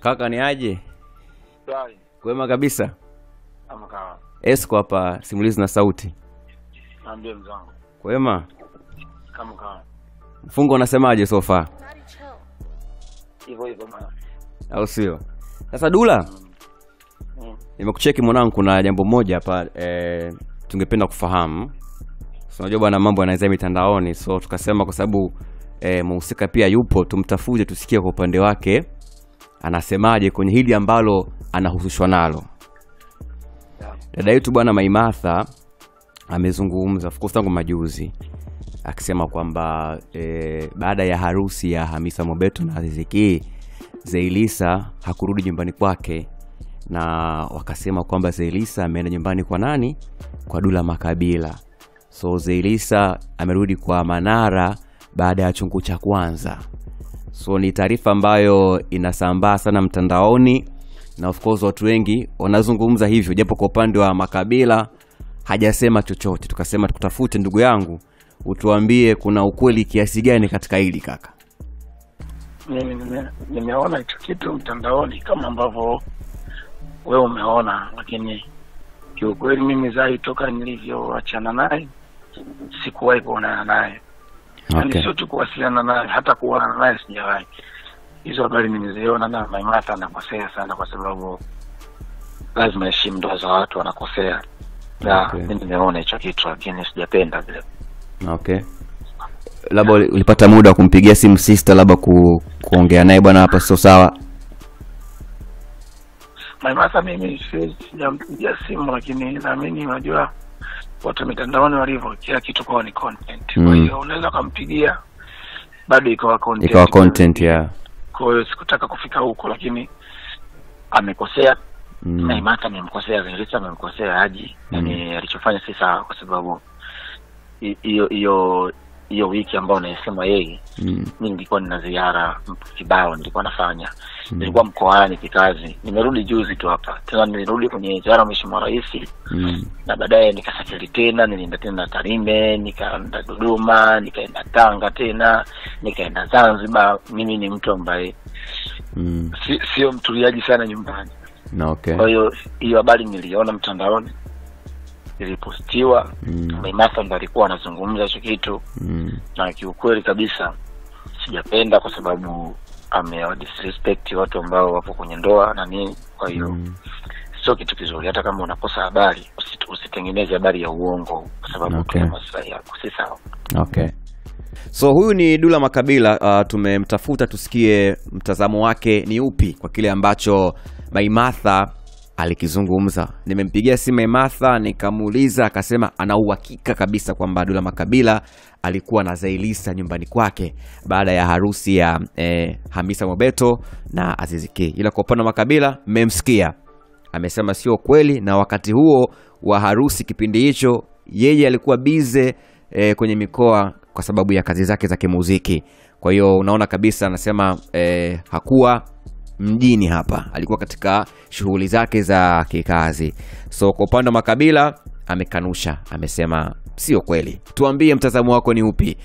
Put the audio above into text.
Kaka ni aje? Dai. Kwema kabisa. Amka. Esko hapa simulizi na sauti. Naambia mzangu. Kwema? Amka. Mfungo unasemaje so far? Hivyo bana. Au sio? Sasa Dula. Nimekucheki mwanangu, kuna jambo moja hapa tungependa kufahamu. So unajua bwana, mambo yanaweza mitandaoni, so tukasema kwa sababu mhusika pia yupo, tumtafute tusikie kwa upande wake anasemaje kwenye hili ambalo anahusishwa nalo. Dada yetu bwana Maimartha amezungumza of course tangu majuzi akisema kwamba baada ya harusi ya Hamisa Mobeto na Aziz Ki, Zaiylissa hakurudi nyumbani kwake, na wakasema kwamba Zaiylissa ameenda nyumbani kwa nani? Kwa Dula Makabila. So Zaiylissa amerudi kwa Manara baada ya chungu cha kwanza. So ni taarifa ambayo inasambaa sana mtandaoni, na of course watu wengi wanazungumza hivyo, japo kwa upande wa Makabila hajasema chochote. Tukasema tukutafute ndugu yangu utuambie kuna ukweli kiasi gani katika hili kaka. Nimeona hicho kitu mtandaoni kama ambavyo wewe umeona, lakini kiukweli mimi Zai toka nilivyoachana naye sikuwahi kuonana naye. Okay. Sio tu kuwasiliana naye, hata kuonana naye sijawahi. Hizo habari nimeziona, na Maimartha anakosea sana kwa sababu lazima heshima ndoa za watu wanakosea. Na Okay. mimi nimeona hicho kitu lakini sijapenda vile. Okay. Labda ulipata muda wa kumpigia simu sister labda kuongea naye bwana, hapa sio sawa. Maimartha mimi sijampigia simu, lakini naamini unajua watu mitandaoni walivyo, kila kitu kwao ni content. Kwa hiyo unaweza kumpigia bado ikawa content. Ikawa content ya. Kwa hiyo sikutaka kufika huko, lakini amekosea. Maimartha amemkosea, Zaiylissa amemkosea Haji. Yani alichofanya si sawa, kwa sababu hiyo wiki ambayo naisema yeye, mimi nilikuwa nina ziara kibao nilikuwa nafanya. Nilikuwa mkoani kikazi. Nimerudi juzi tu hapa. Tena nilirudi kwenye ziara Mheshimiwa Rais. Na baadaye nikasafiri tena, nilienda tena Tarime, nikaenda Dodoma, nikaenda Tanga tena, nikaenda Zanzibar. Mimi ni mtu ambaye sio mtuliaji sana nyumbani. Na okay. Kwa hiyo habari niliona mtandaoni, ilipostiwa, Maimartha ndo alikuwa anazungumza hicho kitu. Na kiukweli kabisa sijapenda, kwa sababu disrespect watu ambao wapo kwenye ndoa na nini. Kwa hiyo sio kitu kizuri. Hata kama unakosa habari, usitengeneze habari ya uongo, kwa sababu Okay. kuna maslahi yako, si sawa. Okay. So huyu ni Dula Makabila, tumemtafuta tusikie mtazamo wake ni upi kwa kile ambacho Maimartha alikizungumza. Nimempigia simu Maimartha nikamuuliza, akasema ana uhakika kabisa kwamba Dula Makabila alikuwa na Zaiylissa nyumbani kwake baada ya harusi ya Hamisa Mobeto na Aziz Ki. Ila kwa upande wa Makabila mmemsikia, amesema sio kweli, na wakati huo wa harusi kipindi hicho yeye alikuwa bize kwenye mikoa kwa sababu ya kazi zake za kimuziki. Kwa hiyo unaona kabisa anasema hakuwa mjini hapa, alikuwa katika shughuli zake za kikazi. So kwa upande wa Makabila amekanusha, amesema sio kweli. Tuambie mtazamo wako ni upi?